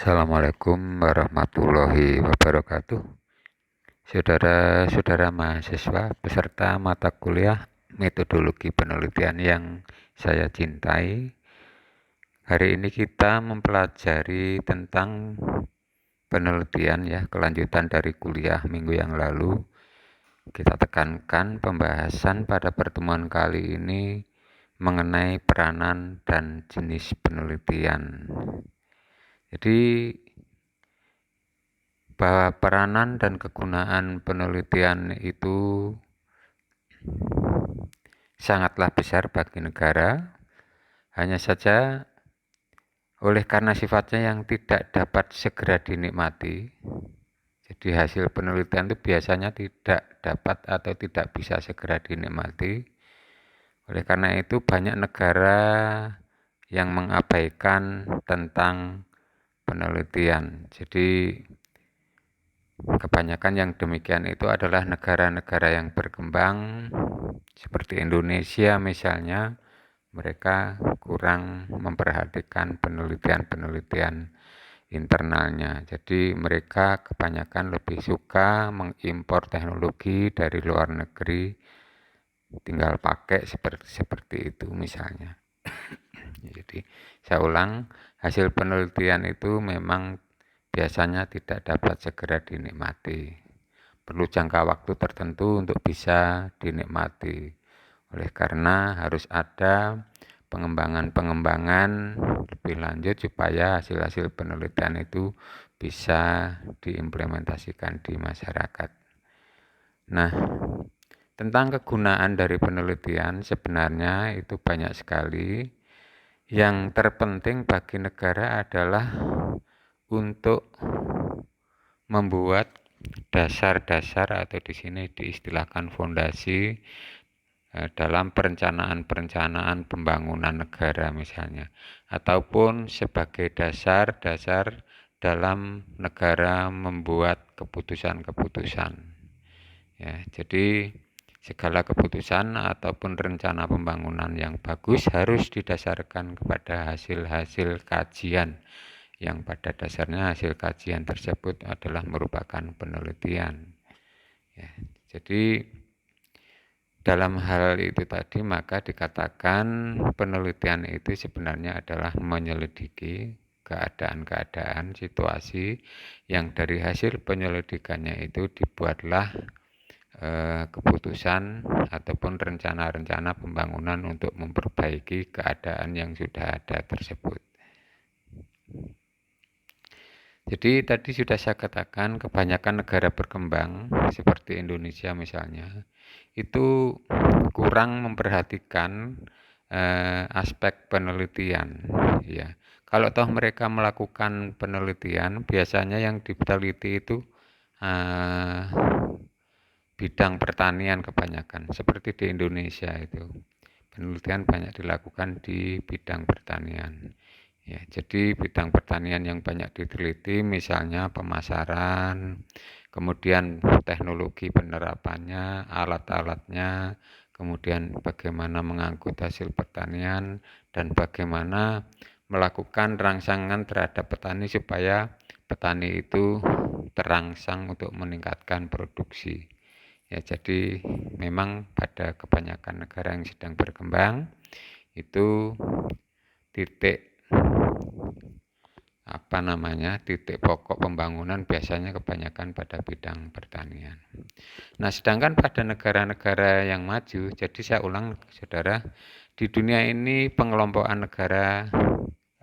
Assalamualaikum warahmatullahi wabarakatuh. Saudara-saudara mahasiswa peserta mata kuliah metodologi penelitian yang saya cintai. Hari ini kita mempelajari tentang penelitian ya, kelanjutan dari kuliah minggu yang lalu. Kita tekankan pembahasan pada pertemuan kali ini mengenai peranan dan jenis penelitian. Jadi bahwa peranan dan kegunaan penelitian itu sangatlah besar bagi negara, hanya saja oleh karena sifatnya yang tidak dapat segera dinikmati, jadi hasil penelitian itu biasanya tidak dapat atau tidak bisa segera dinikmati. Oleh karena itu banyak negara yang mengabaikan tentang penelitian. Jadi kebanyakan yang demikian itu adalah negara-negara yang berkembang seperti Indonesia misalnya, mereka kurang memperhatikan penelitian-penelitian internalnya. Jadi mereka kebanyakan lebih suka mengimpor teknologi dari luar negeri, tinggal pakai seperti itu misalnya. Jadi saya ulang, hasil penelitian itu memang biasanya tidak dapat segera dinikmati. Perlu jangka waktu tertentu untuk bisa dinikmati. Oleh karena harus ada pengembangan-pengembangan lebih lanjut supaya hasil-hasil penelitian itu bisa diimplementasikan di masyarakat. Nah, tentang kegunaan dari penelitian sebenarnya itu banyak sekali. Yang terpenting bagi negara adalah untuk membuat dasar-dasar atau di sini diistilahkan fondasi dalam perencanaan pembangunan negara misalnya, ataupun sebagai dasar-dasar dalam negara membuat keputusan-keputusan. Ya, jadi segala keputusan ataupun rencana pembangunan yang bagus harus didasarkan kepada hasil-hasil kajian yang pada dasarnya hasil kajian tersebut adalah merupakan penelitian. Ya, jadi dalam hal itu tadi maka dikatakan penelitian itu sebenarnya adalah menyelidiki keadaan-keadaan situasi yang dari hasil penyelidikannya itu dibuatlah keputusan ataupun rencana-rencana pembangunan untuk memperbaiki keadaan yang sudah ada tersebut. Jadi tadi sudah saya katakan kebanyakan negara berkembang seperti Indonesia misalnya itu kurang memperhatikan aspek penelitian ya. Kalau toh mereka melakukan penelitian biasanya yang diteliti itu bidang pertanian kebanyakan seperti di Indonesia itu penelitian banyak dilakukan di bidang pertanian ya. Jadi bidang pertanian yang banyak diteliti misalnya pemasaran, kemudian teknologi penerapannya, alat-alatnya, kemudian bagaimana mengangkut hasil pertanian dan bagaimana melakukan rangsangan terhadap petani supaya petani itu terangsang untuk meningkatkan produksi. Ya, jadi memang pada kebanyakan negara yang sedang berkembang itu titik titik pokok pembangunan biasanya kebanyakan pada bidang pertanian. Nah, sedangkan pada negara-negara yang maju, jadi saya ulang saudara, di dunia ini pengelompokan negara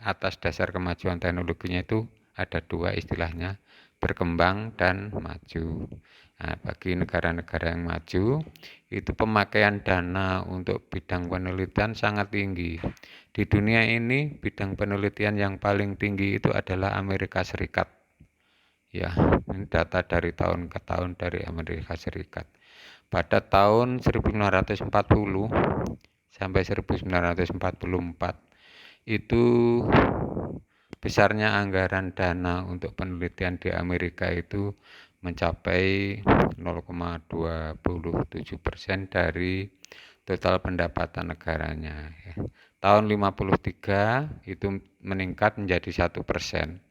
atas dasar kemajuan teknologinya itu ada dua istilahnya, berkembang dan maju. Nah, bagi negara-negara yang maju, itu pemakaian dana untuk bidang penelitian sangat tinggi. Di dunia ini, bidang penelitian yang paling tinggi itu adalah Amerika Serikat. Ya, ini data dari tahun ke tahun dari Amerika Serikat. Pada tahun 1940 sampai 1944 itu besarnya anggaran dana untuk penelitian di Amerika itu mencapai 0,27% dari total pendapatan negaranya. Tahun 53 itu meningkat menjadi 1%.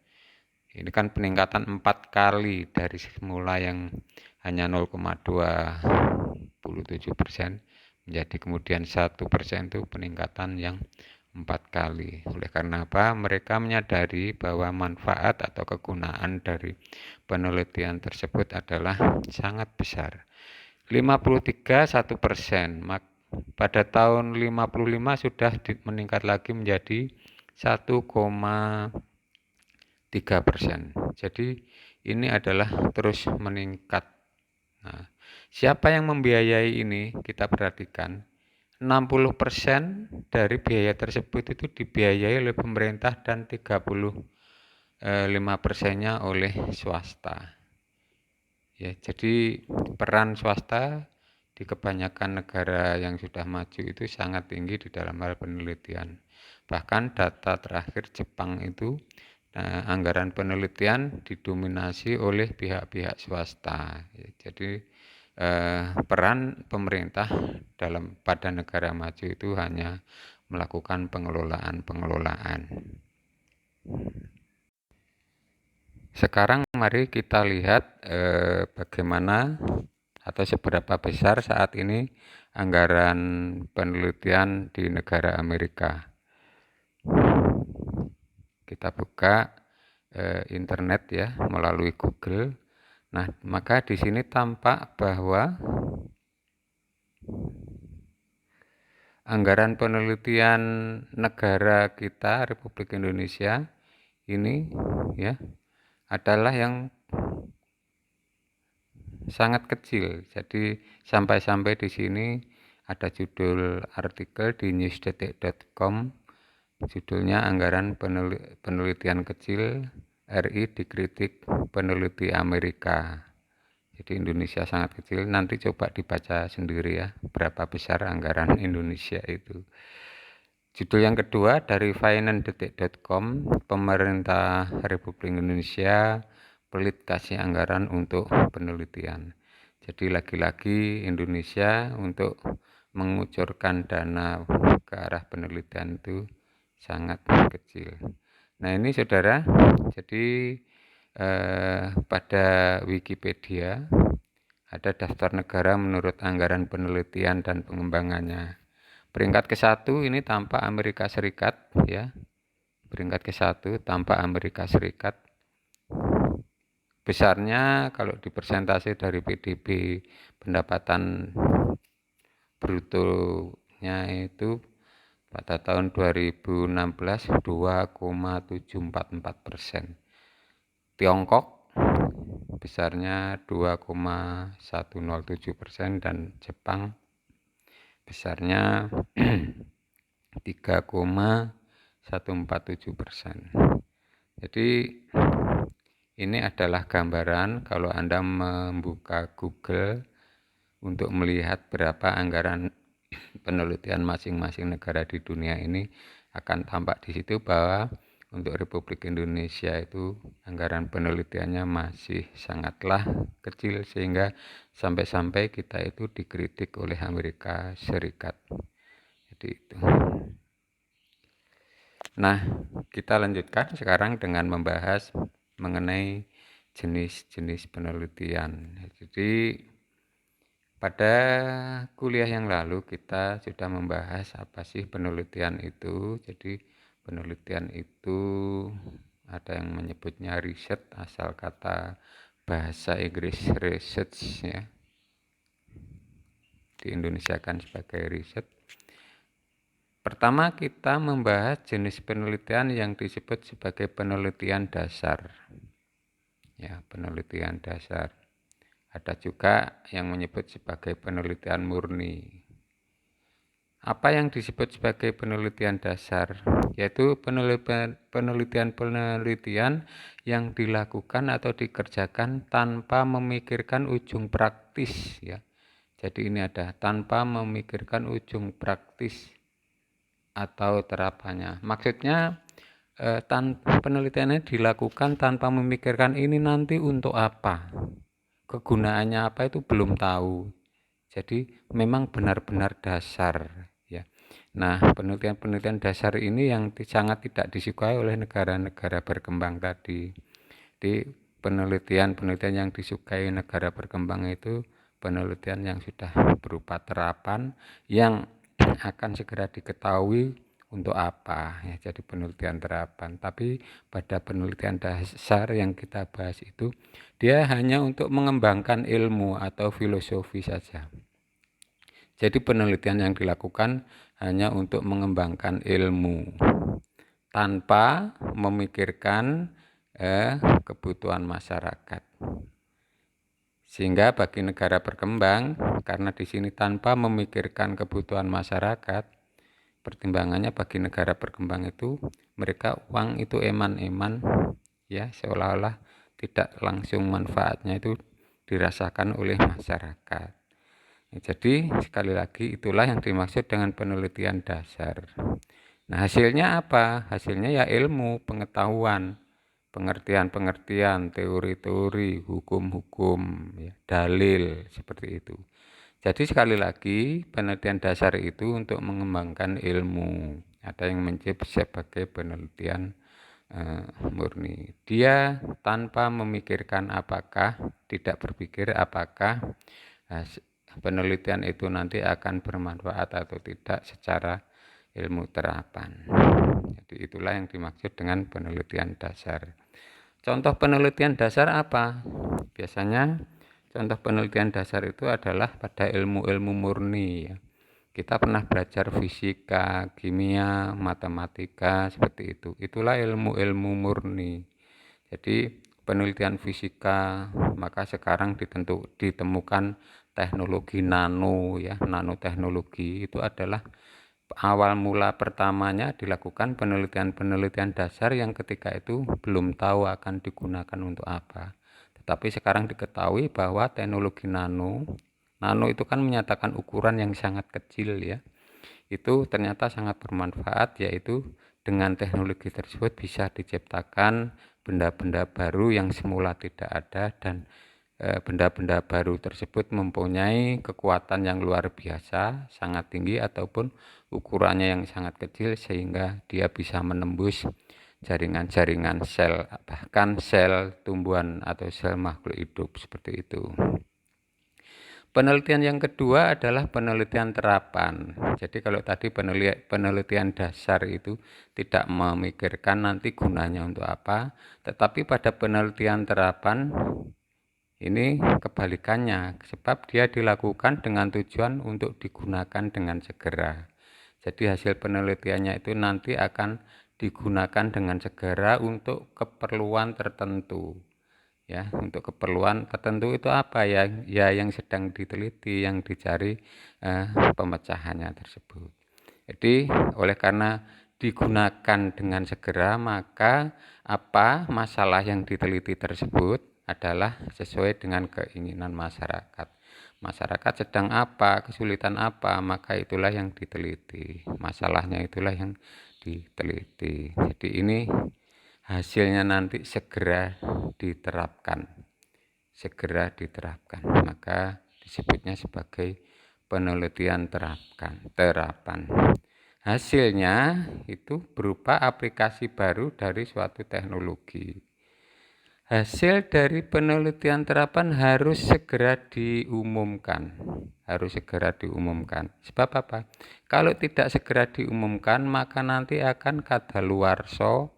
Ini kan peningkatan 4 kali dari semula yang hanya 0,27% menjadi kemudian 1% itu peningkatan yang 4 kali. Oleh karena apa? Mereka menyadari bahwa manfaat atau kegunaan dari penelitian tersebut adalah sangat besar. 53 1%. Pada tahun 55 sudah meningkat lagi menjadi 1,3%. Jadi ini adalah terus meningkat. Nah, siapa yang membiayai ini? Kita perhatikan. 60% dari biaya tersebut itu dibiayai oleh pemerintah dan 35%-nya oleh swasta. Ya, jadi peran swasta di kebanyakan negara yang sudah maju itu sangat tinggi di dalam hal penelitian. Bahkan data terakhir Jepang itu anggaran penelitian didominasi oleh pihak-pihak swasta. Ya, jadi peran pemerintah pada negara maju itu hanya melakukan pengelolaan. Sekarang mari kita lihat bagaimana atau seberapa besar saat ini anggaran penelitian di negara Amerika. Kita buka internet ya melalui Google. Nah, maka di sini tampak bahwa anggaran penelitian negara kita Republik Indonesia ini ya adalah yang sangat kecil. Jadi sampai-sampai di sini ada judul artikel di newsdetik.com, judulnya anggaran penelitian kecil RI dikritik peneliti Amerika. Jadi Indonesia sangat kecil. Nanti coba dibaca sendiri ya, berapa besar anggaran Indonesia itu. Judul yang kedua dari financedetik.com, pemerintah Republik Indonesia pelit kasih anggaran untuk penelitian. Jadi lagi-lagi Indonesia untuk mengucurkan dana ke arah penelitian itu sangat kecil. Nah ini saudara, jadi pada Wikipedia ada daftar negara menurut anggaran penelitian dan pengembangannya. Peringkat ke-1 ini tampak Amerika Serikat ya. Peringkat ke-1 tampak Amerika Serikat. Besarnya kalau dipersentase dari PDB pendapatan brutonya itu pada tahun 2016 2,744%. Tiongkok besarnya 2,107% dan Jepang besarnya 3,147%. Jadi ini adalah gambaran kalau Anda membuka Google untuk melihat berapa anggaran penelitian masing-masing negara di dunia ini, akan tampak di situ bahwa untuk Republik Indonesia itu anggaran penelitiannya masih sangatlah kecil sehingga sampai-sampai kita itu dikritik oleh Amerika Serikat. Jadi itu. Nah, kita lanjutkan sekarang dengan membahas mengenai jenis-jenis penelitian. Jadi pada kuliah yang lalu kita sudah membahas apa sih penelitian itu. Jadi penelitian itu ada yang menyebutnya riset, asal kata bahasa Inggris research ya. Di Indonesia kan sebagai riset. Pertama kita membahas jenis penelitian yang disebut sebagai penelitian dasar. Ya, penelitian dasar. Ada juga yang menyebut sebagai penelitian murni. Apa yang disebut sebagai penelitian dasar? Yaitu penelitian-penelitian yang dilakukan atau dikerjakan tanpa memikirkan ujung praktis. Ya. Jadi ini ada tanpa memikirkan ujung praktis atau terapannya. Maksudnya penelitiannya dilakukan tanpa memikirkan ini nanti untuk apa. Kegunaannya apa itu belum tahu. Jadi memang benar-benar dasar ya. Nah, penelitian-penelitian dasar ini yang sangat tidak disukai oleh negara-negara berkembang tadi. Jadi penelitian yang disukai negara berkembang itu penelitian yang sudah berupa terapan yang akan segera diketahui untuk apa ya, jadi penelitian terapan. Tapi pada penelitian dasar yang kita bahas itu dia hanya untuk mengembangkan ilmu atau filosofi saja. Jadi penelitian yang dilakukan hanya untuk mengembangkan ilmu tanpa memikirkan kebutuhan masyarakat. Sehingga bagi negara berkembang, karena di sini tanpa memikirkan kebutuhan masyarakat, pertimbangannya bagi negara berkembang itu mereka uang itu eman-eman ya, seolah-olah tidak langsung manfaatnya itu dirasakan oleh masyarakat. Jadi sekali lagi itulah yang dimaksud dengan penelitian dasar. Nah hasilnya apa? Hasilnya ya ilmu, pengetahuan, pengertian-pengertian, teori-teori, hukum-hukum, ya, dalil, seperti itu. Jadi sekali lagi penelitian dasar itu untuk mengembangkan ilmu. Ada yang menyebut sebagai penelitian murni. Dia tanpa memikirkan apakah, tidak berpikir apakah penelitian itu nanti akan bermanfaat atau tidak secara ilmu terapan. Jadi itulah yang dimaksud dengan penelitian dasar. Contoh penelitian dasar apa? Biasanya contoh penelitian dasar itu adalah pada ilmu-ilmu murni ya. Kita pernah belajar fisika, kimia, matematika seperti itu. Itulah ilmu-ilmu murni. Jadi penelitian fisika, maka sekarang ditemukan teknologi nano ya, nanoteknologi itu adalah awal mula pertamanya dilakukan penelitian-penelitian dasar yang ketika itu belum tahu akan digunakan untuk apa. Tetapi sekarang diketahui bahwa teknologi nano itu kan menyatakan ukuran yang sangat kecil ya. Itu ternyata sangat bermanfaat, yaitu dengan teknologi tersebut bisa diciptakan benda-benda baru yang semula tidak ada, dan benda-benda baru tersebut mempunyai kekuatan yang luar biasa, sangat tinggi, ataupun ukurannya yang sangat kecil sehingga dia bisa menembus jaringan-jaringan sel, bahkan sel tumbuhan atau sel makhluk hidup seperti itu. Penelitian yang kedua adalah penelitian terapan. Jadi kalau tadi penelitian dasar itu tidak memikirkan nanti gunanya untuk apa, tetapi pada penelitian terapan ini kebalikannya, sebab dia dilakukan dengan tujuan untuk digunakan dengan segera. Jadi hasil penelitiannya itu nanti akan digunakan dengan segera untuk keperluan tertentu. Ya, untuk keperluan tertentu itu apa ya? Ya yang sedang diteliti, yang dicari pemecahannya tersebut. Jadi oleh karena digunakan dengan segera, maka apa masalah yang diteliti tersebut adalah sesuai dengan keinginan masyarakat. Masyarakat sedang apa, kesulitan apa, maka itulah yang diteliti. Masalahnya itulah yang diteliti. Jadi ini hasilnya nanti segera diterapkan, maka disebutnya sebagai penelitian terapan. Hasilnya itu berupa aplikasi baru dari suatu teknologi. Hasil dari penelitian terapan harus segera diumumkan. Sebab apa? Kalau tidak segera diumumkan, maka nanti akan kadaluarsa.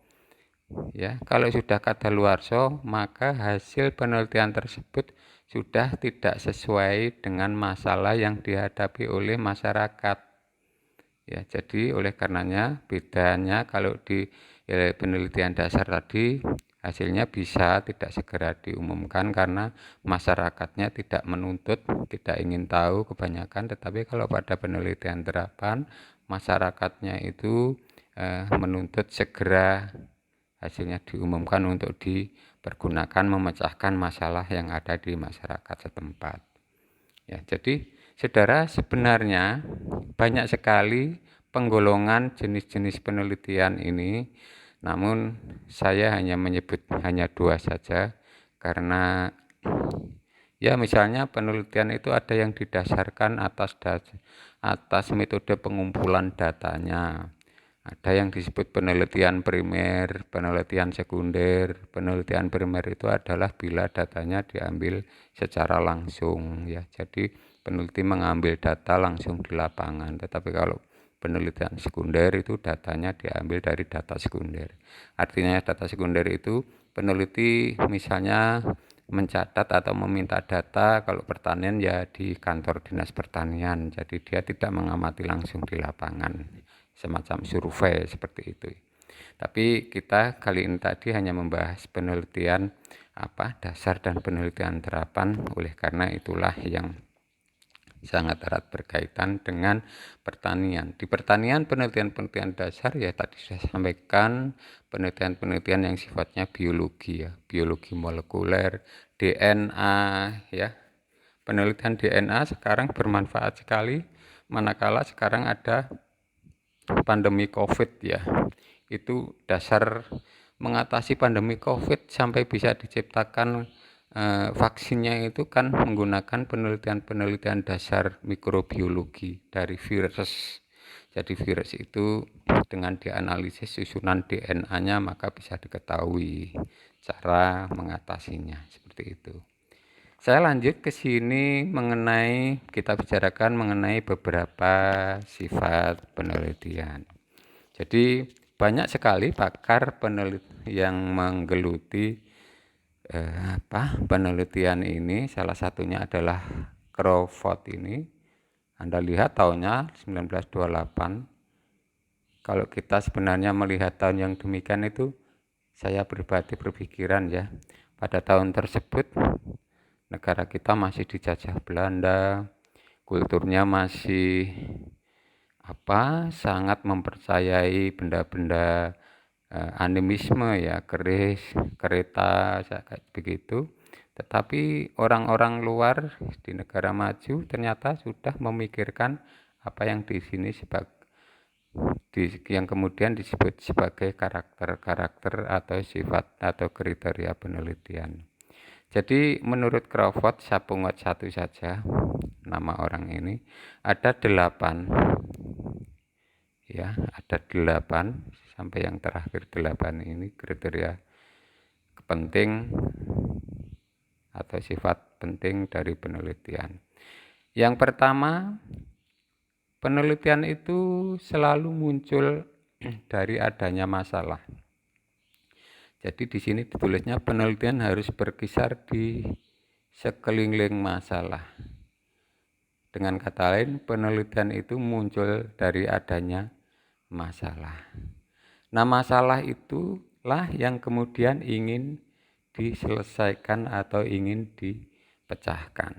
Ya, kalau sudah kadaluarsa, maka hasil penelitian tersebut sudah tidak sesuai dengan masalah yang dihadapi oleh masyarakat. Ya, jadi oleh karenanya bedanya kalau di penelitian dasar tadi hasilnya bisa tidak segera diumumkan karena masyarakatnya tidak menuntut, tidak ingin tahu kebanyakan. Tetapi kalau pada penelitian terapan masyarakatnya itu menuntut segera hasilnya diumumkan untuk dipergunakan memecahkan masalah yang ada di masyarakat setempat. Ya, jadi saudara, sebenarnya banyak sekali penggolongan jenis-jenis penelitian ini, namun saya hanya menyebut hanya 2 saja karena ya misalnya penelitian itu ada yang didasarkan atas metode pengumpulan datanya, Ada yang disebut penelitian primer, penelitian sekunder. Penelitian primer itu adalah bila datanya diambil secara langsung ya. Jadi peneliti mengambil data langsung di lapangan. Tetapi kalau penelitian sekunder itu datanya diambil dari data sekunder. Artinya data sekunder itu peneliti misalnya mencatat atau meminta data kalau pertanian ya di kantor dinas pertanian. Jadi dia tidak mengamati langsung di lapangan. Semacam survei seperti itu. Tapi kita kali ini tadi hanya membahas penelitian dasar dan penelitian terapan. Oleh karena itulah yang sangat erat berkaitan dengan pertanian. Di pertanian penelitian-penelitian dasar ya tadi saya sampaikan, penelitian-penelitian yang sifatnya biologi ya, biologi molekuler, DNA ya. Penelitian DNA sekarang bermanfaat sekali manakala sekarang ada pandemi COVID ya. Itu dasar mengatasi pandemi COVID sampai bisa diciptakan vaksinnya itu kan menggunakan penelitian-penelitian dasar mikrobiologi dari virus. Jadi virus itu dengan dianalisis susunan DNA-nya maka bisa diketahui cara mengatasinya seperti itu. Saya lanjut ke sini kita bicarakan mengenai beberapa sifat penelitian. Jadi banyak sekali pakar peneliti yang menggeluti penelitian ini. Salah satunya adalah Crawford ini. Anda lihat tahunnya 1928. Kalau kita sebenarnya melihat tahun yang demikian itu, saya pribadi berpikiran ya, pada tahun tersebut negara kita masih dijajah Belanda, kulturnya masih sangat mempercayai benda-benda animisme ya, keris, kereta, kayak begitu. Tetapi orang-orang luar di negara maju ternyata sudah memikirkan apa yang di sini yang kemudian disebut sebagai karakter-karakter atau sifat atau kriteria penelitian. Jadi menurut Crawford, saya pungut satu saja nama orang ini, ada 8 ya, ada 8 sampai yang terakhir 8 ini kriteria penting atau sifat penting dari penelitian. Yang pertama, penelitian itu selalu muncul dari adanya masalah. Jadi di sini ditulisnya penelitian harus berkisar di sekeliling masalah. Dengan kata lain, penelitian itu muncul dari adanya masalah. Nah, masalah itulah yang kemudian ingin diselesaikan atau ingin dipecahkan.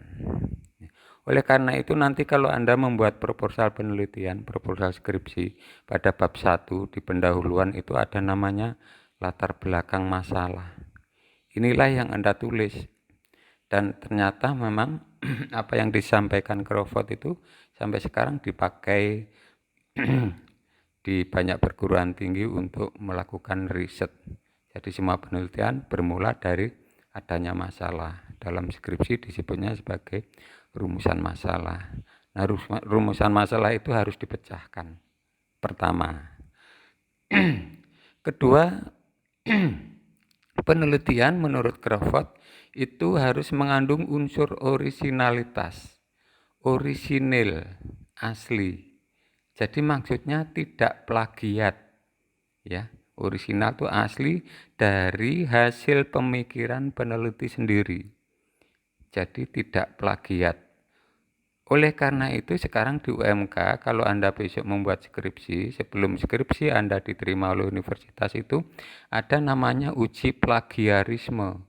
Oleh karena itu nanti kalau Anda membuat proposal penelitian, proposal skripsi pada bab 1 di pendahuluan itu ada namanya latar belakang masalah. Inilah yang Anda tulis. Dan ternyata memang apa yang disampaikan Crawford itu sampai sekarang dipakai di banyak perguruan tinggi untuk melakukan riset. Jadi semua penelitian bermula dari adanya masalah. Dalam skripsi disebutnya sebagai rumusan masalah. Nah, rumusan masalah itu harus dipecahkan. Pertama. Kedua, penelitian menurut Crawford itu harus mengandung unsur orisinalitas, orisinil, asli. Jadi maksudnya tidak plagiat, ya. Orisinal itu asli dari hasil pemikiran peneliti sendiri. Jadi tidak plagiat. Oleh karena itu sekarang di UMK kalau Anda besok membuat skripsi, sebelum skripsi Anda diterima oleh universitas itu ada namanya uji plagiarisme.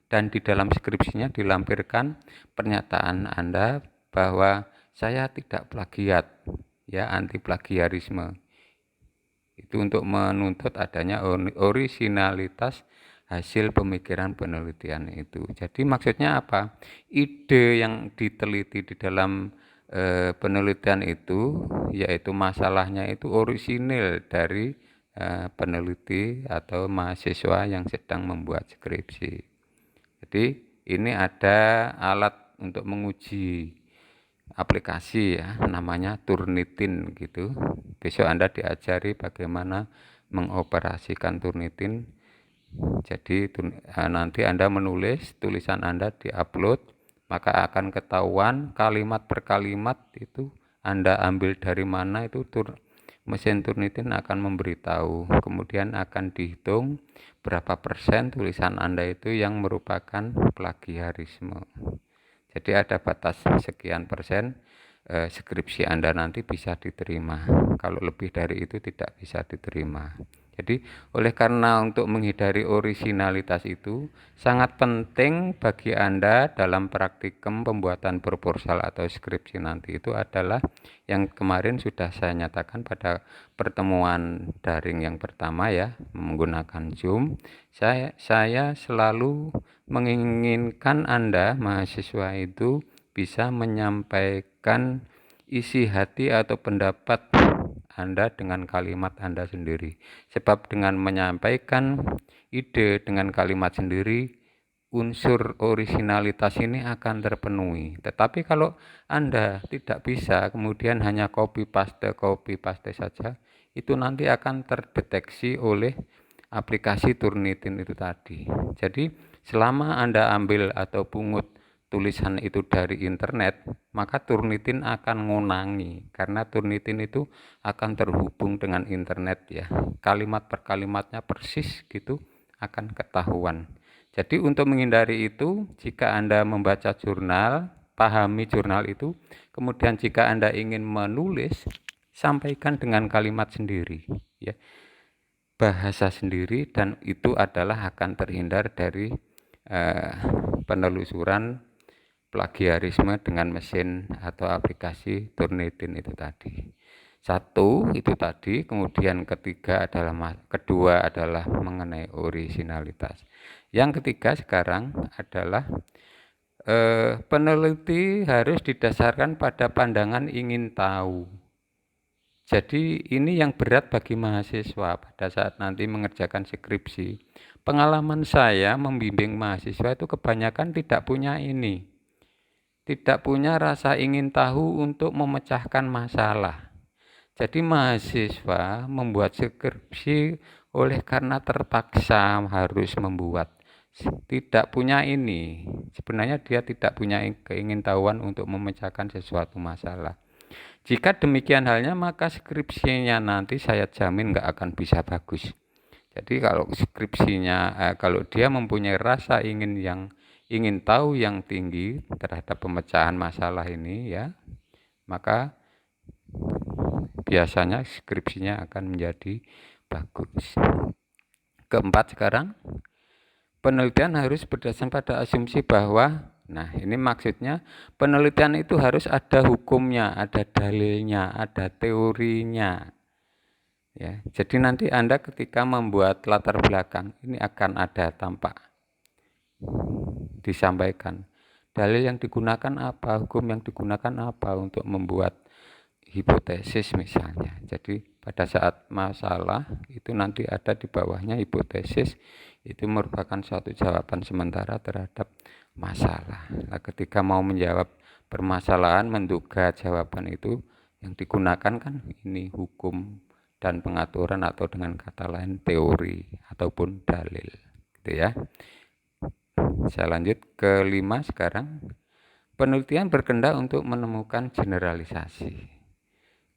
Dan di dalam skripsinya dilampirkan pernyataan Anda bahwa saya tidak plagiat, ya, anti plagiarisme. Itu untuk menuntut adanya orisinalitas hasil pemikiran penelitian itu. Jadi maksudnya apa? Ide yang diteliti di dalam penelitian itu, yaitu masalahnya itu orisinil dari peneliti atau mahasiswa yang sedang membuat skripsi. Jadi ini ada alat untuk menguji aplikasi ya, namanya Turnitin gitu. Besok Anda diajari bagaimana mengoperasikan Turnitin. Jadi nanti Anda menulis, tulisan Anda diupload, maka akan ketahuan kalimat per kalimat itu Anda ambil dari mana, itu mesin Turnitin akan memberitahu. Kemudian akan dihitung berapa persen tulisan Anda itu yang merupakan plagiarisme. Jadi ada batas sekian persen skripsi Anda nanti bisa diterima. Kalau lebih dari itu tidak bisa diterima. Jadi oleh karena untuk menghindari orisinalitas itu sangat penting bagi Anda dalam praktikum pembuatan proposal atau skripsi nanti itu adalah yang kemarin sudah saya nyatakan pada pertemuan daring yang pertama ya, menggunakan Zoom. Saya selalu menginginkan Anda mahasiswa itu bisa menyampaikan isi hati atau pendapat Anda dengan kalimat Anda sendiri. Sebab dengan menyampaikan ide dengan kalimat sendiri, unsur orisinalitas ini akan terpenuhi. Tetapi kalau Anda tidak bisa, kemudian hanya copy paste saja, itu nanti akan terdeteksi oleh aplikasi Turnitin itu tadi. Jadi selama Anda ambil atau pungut tulisan itu dari internet, maka Turnitin akan ngunangi, karena Turnitin itu akan terhubung dengan internet ya. Kalimat per kalimatnya persis gitu akan ketahuan. Jadi untuk menghindari itu, jika Anda membaca jurnal, pahami jurnal itu, kemudian jika Anda ingin menulis, sampaikan dengan kalimat sendiri ya. Bahasa sendiri, dan itu adalah akan terhindar dari penelusuran plagiarisme dengan mesin atau aplikasi Turnitin itu tadi. Satu itu tadi, kemudian kedua adalah mengenai orisinalitas. Yang ketiga sekarang adalah peneliti harus didasarkan pada pandangan ingin tahu. Jadi ini yang berat bagi mahasiswa pada saat nanti mengerjakan skripsi. Pengalaman saya membimbing mahasiswa itu kebanyakan tidak punya ini. Tidak punya rasa ingin tahu untuk memecahkan masalah. Jadi mahasiswa membuat skripsi oleh karena terpaksa harus membuat. Tidak punya ini. Sebenarnya dia tidak punya keingintahuan untuk memecahkan sesuatu masalah. Jika demikian halnya, maka skripsinya nanti saya jamin nggak akan bisa bagus. Jadi kalau skripsinya, kalau dia mempunyai rasa ingin tahu yang tinggi terhadap pemecahan masalah ini ya, maka biasanya skripsinya akan menjadi bagus. Keempat sekarang, penelitian harus berdasarkan pada asumsi bahwa, nah ini maksudnya penelitian itu harus ada hukumnya, ada dalilnya, ada teorinya. Ya, jadi nanti Anda ketika membuat latar belakang ini akan ada tampak disampaikan dalil yang digunakan apa, hukum yang digunakan apa untuk membuat hipotesis misalnya. Jadi pada saat masalah itu nanti ada di bawahnya hipotesis, itu merupakan suatu jawaban sementara terhadap masalah. Nah, ketika mau menjawab permasalahan, menduga jawaban itu yang digunakan kan ini hukum dan pengaturan, atau dengan kata lain teori ataupun dalil gitu ya. Saya lanjut ke 5 sekarang. Penelitian berkehendak untuk menemukan generalisasi.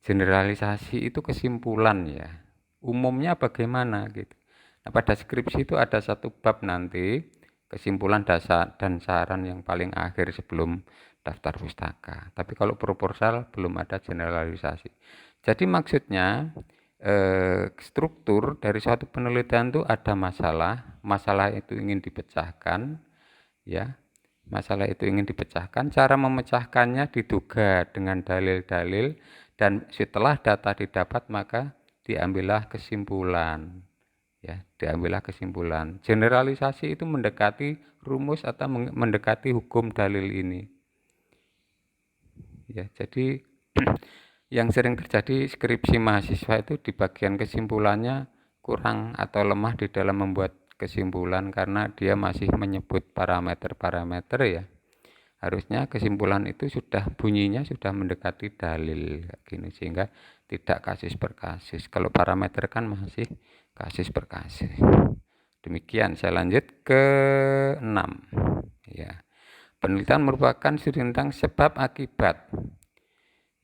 Generalisasi itu kesimpulan ya. Umumnya bagaimana gitu. Nah, pada skripsi itu ada satu bab nanti, kesimpulan dasar dan saran yang paling akhir sebelum daftar pustaka. Tapi kalau proposal belum ada generalisasi. Jadi maksudnya struktur dari suatu penelitian itu ada masalah itu ingin dipecahkan ya. Masalah itu ingin dipecahkan, cara memecahkannya diduga dengan dalil-dalil, dan setelah data didapat maka diambillah kesimpulan. Ya, diambillah kesimpulan. Generalisasi itu mendekati rumus atau mendekati hukum dalil ini. Ya, jadi yang sering terjadi skripsi mahasiswa itu di bagian kesimpulannya kurang atau lemah di dalam membuat kesimpulan, karena dia masih menyebut parameter-parameter ya. harusnya kesimpulan itu sudah bunyinya sudah mendekati dalil gini, sehingga tidak kasus per kasus. Kalau parameter kan masih kasus per kasus. Demikian, saya lanjut ke 6. Ya. Penelitian merupakan studi tentang sebab akibat.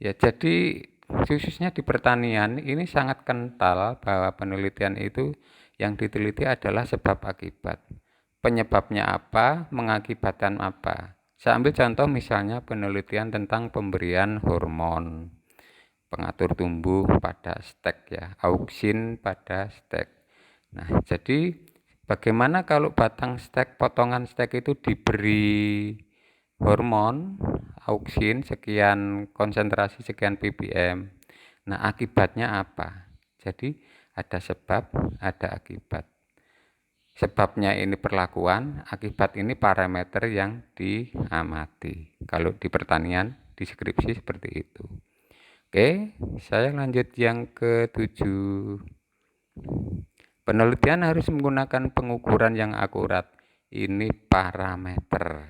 Ya, jadi khususnya di pertanian ini sangat kental bahwa penelitian itu yang diteliti adalah sebab akibat. Penyebabnya apa, mengakibatkan apa. Saya ambil contoh misalnya penelitian tentang pemberian hormon pengatur tumbuh pada stek ya, auksin pada stek. Nah, jadi bagaimana kalau batang stek, potongan stek itu diberi hormon auksin sekian konsentrasi sekian ppm. Nah, akibatnya apa? Jadi ada sebab, ada akibat. Sebabnya ini perlakuan, akibat ini parameter yang diamati. Kalau di pertanian, di skripsi seperti itu. Oke, saya lanjut yang ke-7. Penelitian harus menggunakan pengukuran yang akurat. Ini parameter,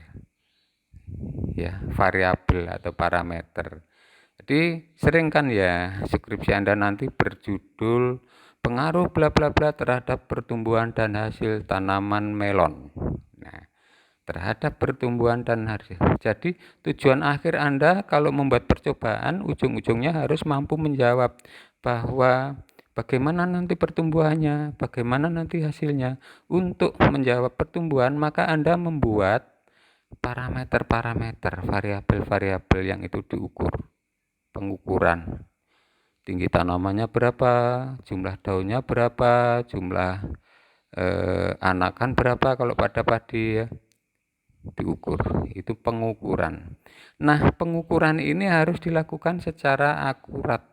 ya, variabel atau parameter. Jadi sering kan ya skripsi Anda nanti berjudul pengaruh bla bla bla terhadap pertumbuhan dan hasil tanaman melon. Nah, terhadap pertumbuhan dan hasil. Jadi tujuan akhir Anda kalau membuat percobaan ujung-ujungnya harus mampu menjawab bahwa bagaimana nanti pertumbuhannya, bagaimana nanti hasilnya. Untuk menjawab pertumbuhan maka Anda membuat parameter-parameter, variabel-variabel yang itu diukur. Pengukuran tinggi tanamannya berapa, jumlah daunnya berapa, jumlah anakan berapa kalau pada padi ya, diukur. Itu pengukuran. Nah, pengukuran ini harus dilakukan secara akurat,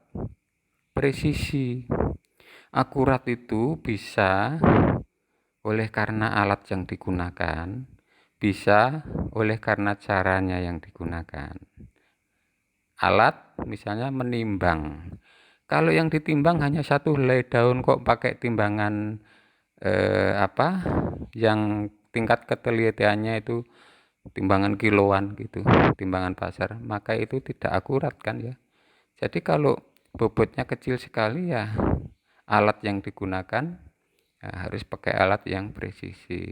presisi. Akurat itu bisa oleh karena alat yang digunakan, bisa oleh karena caranya yang digunakan. Alat misalnya menimbang. Kalau yang ditimbang hanya satu helai daun kok pakai timbangan yang tingkat ketelitiannya itu timbangan kiloan gitu, timbangan pasar, maka itu tidak akurat kan ya. Jadi kalau bobotnya kecil sekali ya alat yang digunakan ya, harus pakai alat yang presisi.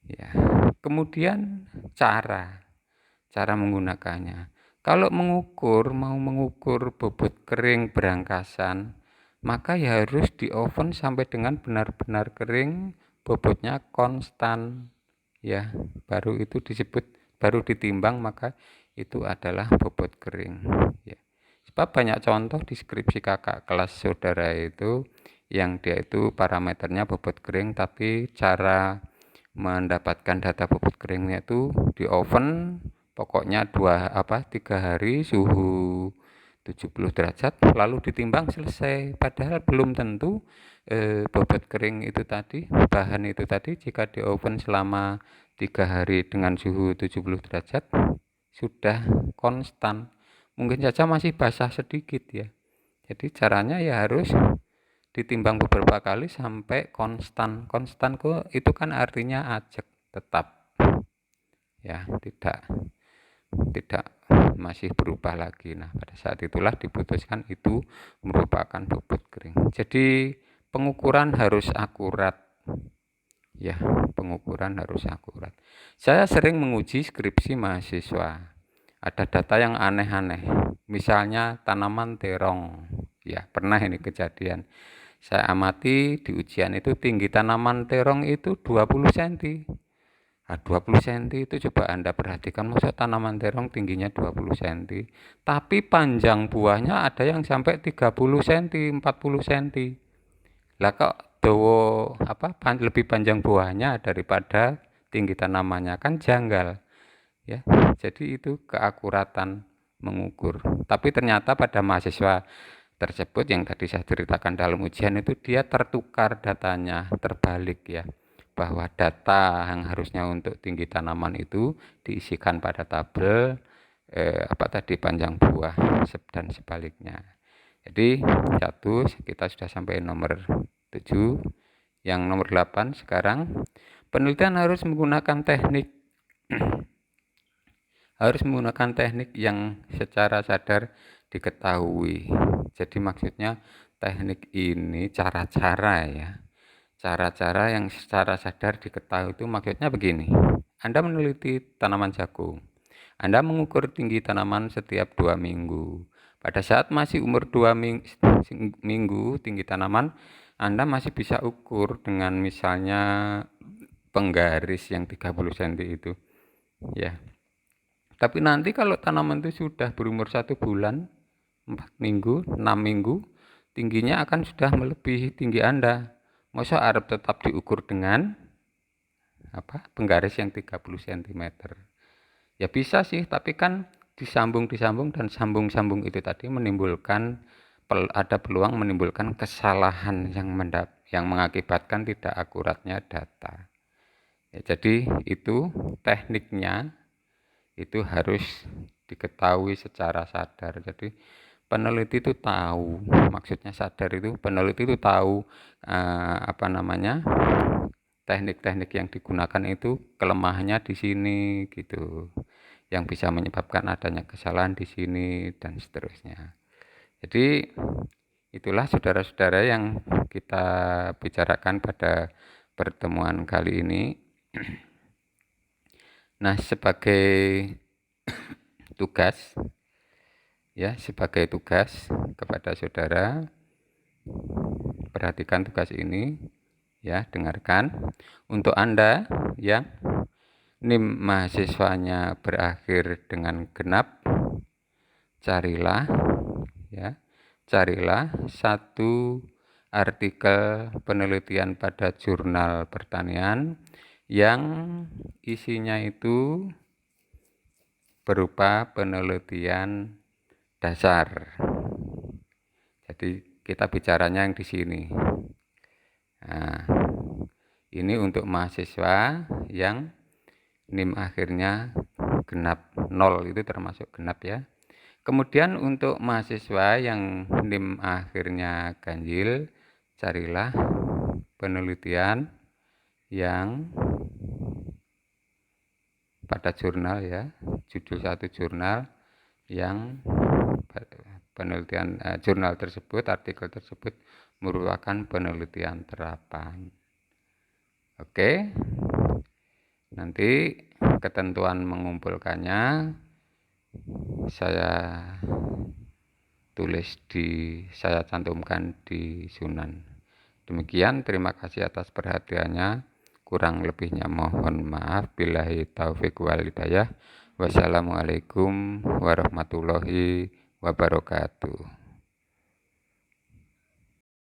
Ya. Kemudian cara menggunakannya. Kalau mau mengukur bobot kering berangkasan, maka ya harus di oven sampai dengan benar-benar kering, bobotnya konstan. Ya, baru itu disebut, baru ditimbang, maka itu adalah bobot kering. Ya. Sebab banyak contoh di skripsi kakak kelas saudara itu, yang dia itu parameternya bobot kering, tapi cara mendapatkan data bobot keringnya itu di oven, pokoknya 3 hari suhu 70 derajat lalu ditimbang selesai, padahal belum tentu bobot kering itu tadi, bahan itu tadi jika di oven selama 3 hari dengan suhu 70 derajat sudah konstan, mungkin saja masih basah sedikit ya. Jadi caranya ya harus ditimbang beberapa kali sampai konstan. Konstan itu kan artinya ajek, tetap ya, tidak masih berubah lagi. Nah, pada saat itulah diputuskan itu merupakan bobot kering. Jadi pengukuran harus akurat. Ya, pengukuran harus akurat. Saya sering menguji skripsi mahasiswa. Ada data yang aneh-aneh. Misalnya tanaman terong. Ya, pernah ini kejadian. Saya amati di ujian itu tinggi tanaman terong itu 20 cm. Nah, 20 cm itu coba Anda perhatikan, masa tanaman terong tingginya 20 cm. Tapi panjang buahnya ada yang sampai 30 cm, 40 cm. Lah kok lebih panjang buahnya daripada tinggi tanamannya, kan janggal. Ya, jadi itu keakuratan mengukur. Tapi ternyata pada mahasiswa tersebut yang tadi saya ceritakan dalam ujian itu dia tertukar datanya, terbalik ya, bahwa data yang harusnya untuk tinggi tanaman itu diisikan pada tabel panjang buah dan sebaliknya. Jadi kita sudah sampai nomor 7. Yang nomor 8 sekarang, penelitian harus menggunakan teknik harus menggunakan teknik yang secara sadar diketahui. Jadi maksudnya teknik ini cara-cara ya. Cara-cara yang secara sadar diketahui itu maksudnya begini. Anda meneliti tanaman jagung. Anda mengukur tinggi tanaman setiap 2 minggu. Pada saat masih umur 2 minggu tinggi tanaman, Anda masih bisa ukur dengan misalnya penggaris yang 30 cm itu. Ya. Tapi nanti kalau tanaman itu sudah berumur 1 bulan, 4 minggu, 6 minggu, tingginya akan sudah melebihi tinggi Anda. Masa arep tetap diukur dengan penggaris yang 30 cm. Ya bisa sih, tapi kan disambung dan sambung itu tadi menimbulkan ada peluang menimbulkan kesalahan yang mengakibatkan tidak akuratnya data. Ya, jadi itu tekniknya itu harus diketahui secara sadar. Jadi peneliti itu tahu, maksudnya sadar itu peneliti itu tahu teknik-teknik yang digunakan itu kelemahannya di sini gitu, yang bisa menyebabkan adanya kesalahan di sini dan seterusnya. Jadi itulah saudara-saudara yang kita bicarakan pada pertemuan kali ini. Nah, sebagai tugas kepada saudara, perhatikan tugas ini ya, dengarkan. Untuk Anda yang NIM mahasiswanya berakhir dengan genap, carilah satu artikel penelitian pada jurnal pertanian yang isinya itu berupa penelitian dasar. Jadi kita bicaranya yang di sini. Nah, ini untuk mahasiswa yang NIM akhirnya genap 0, itu termasuk genap ya. Kemudian untuk mahasiswa yang NIM akhirnya ganjil, carilah penelitian yang pada jurnal ya, judul satu jurnal yang penelitian jurnal tersebut, artikel tersebut merupakan penelitian terapan. Oke, nanti ketentuan mengumpulkannya saya saya cantumkan di Sunan. Demikian, terima kasih atas perhatiannya. Kurang lebihnya mohon maaf. Billahi taufik wal hidayah. Wassalamualaikum warahmatullahi wabarakatuh.